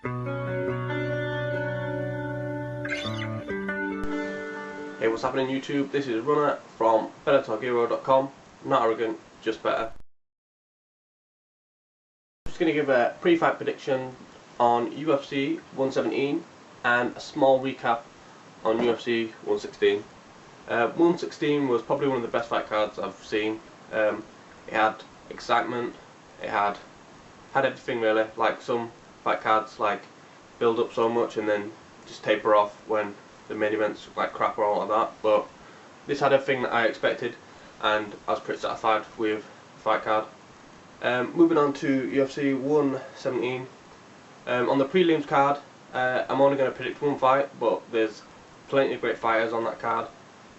Hey, what's happening YouTube? This is Runner from BetterTalkHero.com. Not arrogant, just better. I'm just going to give a pre-fight prediction on UFC 117 and a small recap on UFC 116. 116 was probably one of the best fight cards I've seen. It had excitement, it had everything really. Like some fight cards like build up so much and then just taper off when the main events like crap or all like that, but this had everything that I expected and I was pretty satisfied with the fight card. Moving on to UFC 117, on the prelims card, I'm only going to predict one fight, but there's plenty of great fighters on that card,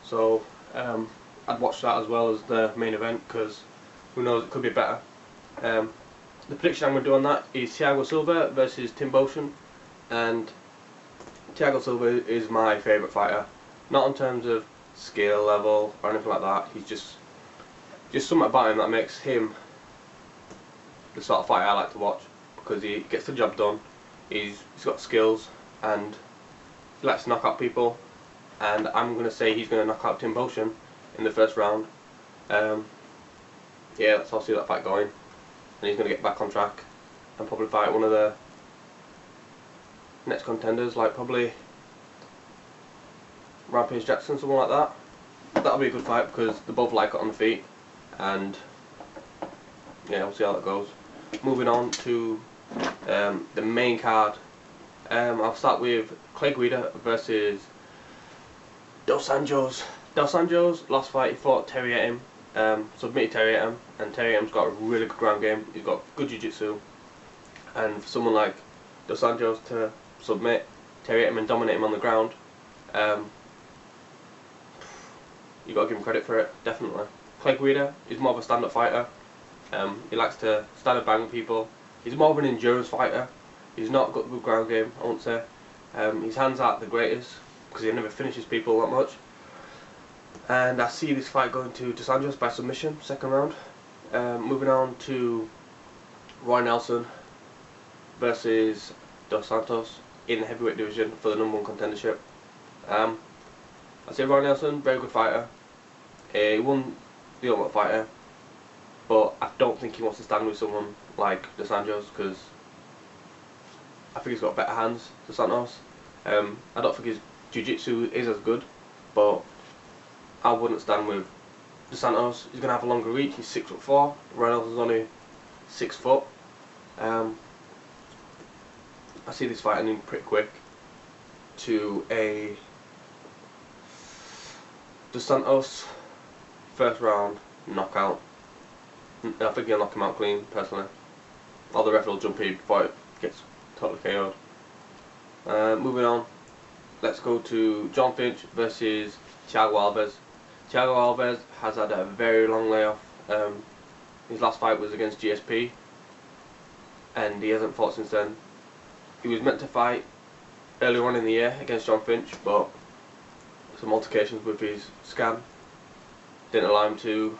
so I'd watch that as well as the main event, because who knows, it could be better. The prediction I'm going to do on that is Thiago Silva versus Tim Botion, and Thiago Silva is my favourite fighter, not in terms of skill level or anything like that. He's just something about him that makes him the sort of fighter I like to watch, because he gets the job done. He's got skills and he likes to knock out people, and I'm going to say he's going to knock out Tim Botion in the first round. Yeah, that's how I see that fight going, and he's going to get back on track and probably fight one of the next contenders, like probably Rampage Jackson, something like that. That'll be a good fight because they both like it on the feet, and yeah, we'll see how that goes. Moving on to the main card, I'll start with Guida versus Dos Anjos. Dos Anjos, last fight he fought Terry Etim, submitted Terry Etim, and Terry Etim's got a really good ground game. He's got good jiu-jitsu, and for someone like Dos Anjos to submit Terry Etim and dominate him on the ground, you got to give him credit for it, definitely. Guida is more of a stand-up fighter. He likes to stand and bang with people. He's more of an endurance fighter. He's not got a good ground game, I won't say. His hands aren't the greatest because he never finishes people that much. And I see this fight going to Dos Anjos by submission, second round. Moving on to Roy Nelson versus Dos Santos in the heavyweight division for the #1 contendership. I say Roy Nelson, very good fighter. He won the Ultimate Fighter, but I don't think he wants to stand with someone like Dos Anjos, because I think he's got better hands, Dos Santos. I don't think his jiu-jitsu is as good, but I wouldn't stand with Dos Santos. He's going to have a longer reach. He's 6'4". Roy Nelson's only 6 foot. I see this fight ending pretty quick to a Dos Santos first round knockout. I think he'll knock him out clean, personally. Or the ref will jump in before it gets totally KO'd. Moving on, let's go to John Fitch versus Thiago Alves. Thiago Alves has had a very long layoff. His last fight was against GSP, and he hasn't fought since then. He was meant to fight earlier on in the year against John Finch, but some altercations with his scan didn't allow him to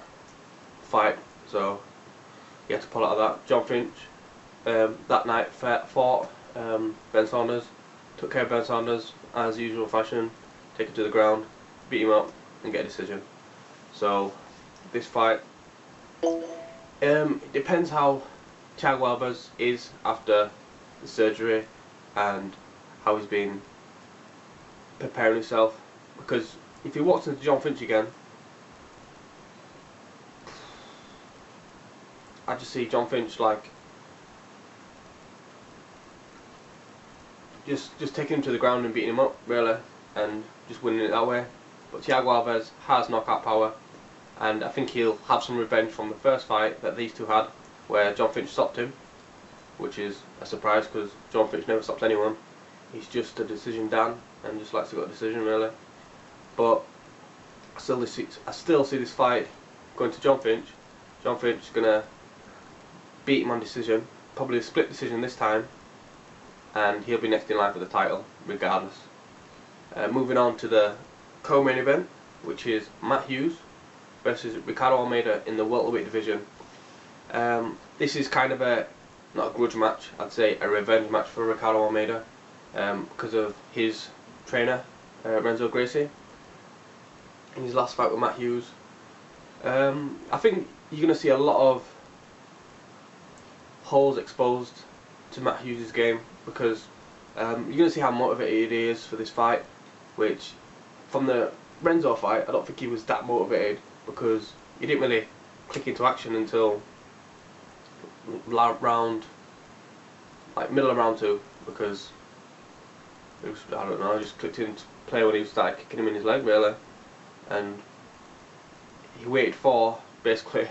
fight, so he had to pull out of that. John Finch that night fought Ben Saunders, took care of Ben Saunders as usual fashion, take him to the ground, beat him up and get a decision. So this fight, it depends how Thiago Alves is after the surgery and how he's been preparing himself, because if he walks into John Finch again, I just see John Finch like just taking him to the ground and beating him up really, and just winning it that way. But Thiago Alves has knockout power, and I think he'll have some revenge from the first fight that these two had, where John Finch stopped him, which is a surprise because John Finch never stops anyone. He's just a decision Dan and just likes to get a decision really. But I still see this fight going to John Finch. John Finch is gonna beat him on decision, probably a split decision this time, and he'll be next in line for the title regardless. Moving on to the co-main event, which is Matt Hughes versus Ricardo Almeida in the welterweight division. This is kind of a not a grudge match, I'd say a revenge match for Ricardo Almeida, because of his trainer, Renzo Gracie, in his last fight with Matt Hughes. I think you're going to see a lot of holes exposed to Matt Hughes' game, because you're going to see how motivated he is for this fight, which from the Renzo fight I don't think he was that motivated, because he didn't really click into action until middle of round 2, because it was, I don't know, I just clicked into play when he started kicking him in his leg really, and he waited for basically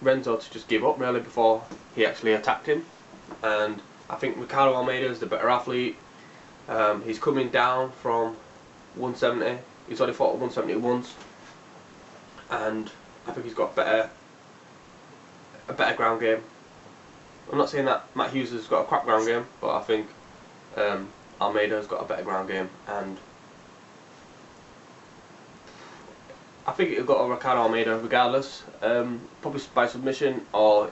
Renzo to just give up really before he actually attacked him. And I think Ricardo Almeida is the better athlete. He's coming down from 170. He's already fought at 170 once, and I think he's got a better ground game. I'm not saying that Matt Hughes has got a crap ground game, but I think Almeida has got a better ground game, and I think it'll go to Ricardo Almeida regardless, probably by submission, or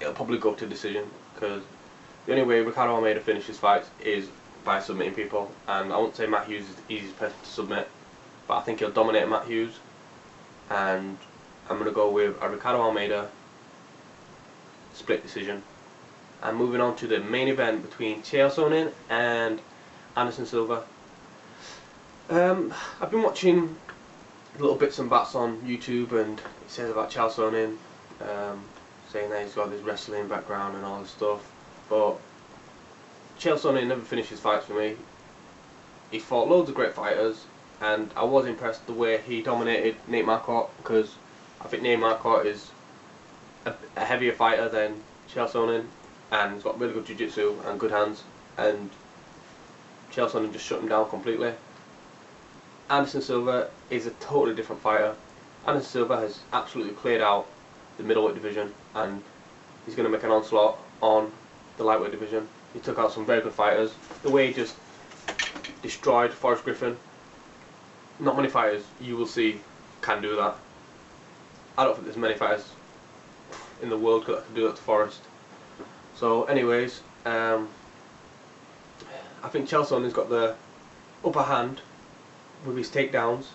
it'll probably go up to decision, because the only way Ricardo Almeida finishes fights is by submitting people, and I won't say Matt Hughes is the easiest person to submit, but I think he'll dominate Matt Hughes, and I'm going to go with a Ricardo Almeida split decision. And moving on to the main event between Chael Sonnen and Anderson Silva. I've been watching little bits and bats on YouTube, and it says about Chael Sonnen, saying that he's got this wrestling background and all this stuff, but Chael Sonnen never finished his fights for me. He fought loads of great fighters, and I was impressed the way he dominated Nate Marquardt, because I think Nate Marquardt is a heavier fighter than Chael Sonnen, and he's got really good jiu-jitsu and good hands, and Chael Sonnen just shut him down completely. Anderson Silva is a totally different fighter. Anderson Silva has absolutely cleared out the middleweight division, and he's going to make an onslaught on the lightweight division. He took out some very good fighters. The way he just destroyed Forrest Griffin, not many fighters you will see can do that. I don't think there's many fighters in the world that can do that to Forrest. So anyways, I think Chael Sonnen's got the upper hand with his takedowns,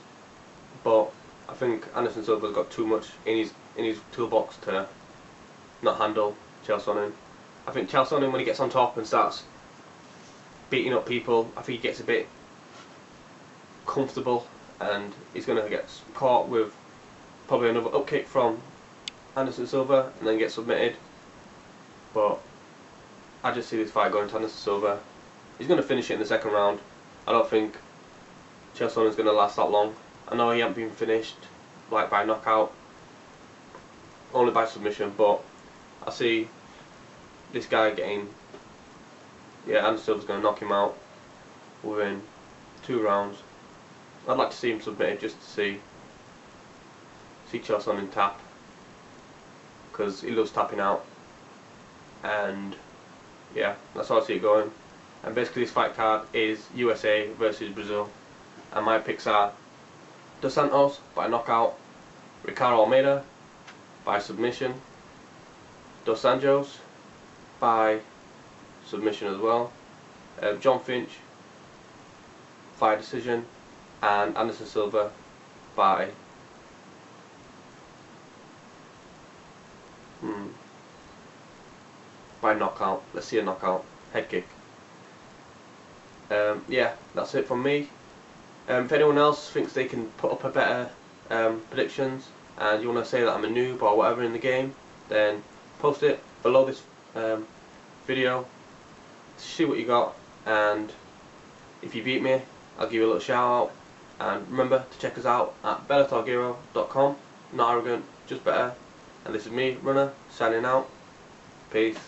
but I think Anderson Silva's got too much in his toolbox to not handle Chael Sonnen. I think Chael Sonnen, when he gets on top and starts beating up people, I think he gets a bit comfortable, and he's going to get caught with probably another upkick from Anderson Silva and then get submitted. But I just see this fight going to Anderson Silva. He's going to finish it in the second round. I don't think Chael Sonnen's going to last that long. I know he hasn't been finished like by knockout, only by submission, but I see this guy getting, Anderson Silva's going to knock him out within 2 rounds. I'd like to see him submitted just to see Chael Sonnen tap, because he loves tapping out, and yeah, that's how I see it going. And basically this fight card is USA versus Brazil, and my picks are Dos Santos by knockout, Ricardo Almeida by submission, Dos Anjos by submission as well, John Fitch by decision, and Anderson Silva by knockout. Let's see a knockout, head kick. Yeah, that's it from me. If anyone else thinks they can put up a better predictions, and you want to say that I'm a noob or whatever in the game, then post it below this video to see what you got, and if you beat me, I'll give you a little shout out. And remember to check us out at bellatorgiro.com. Not arrogant, just better. And this is me, Runner, signing out. Peace.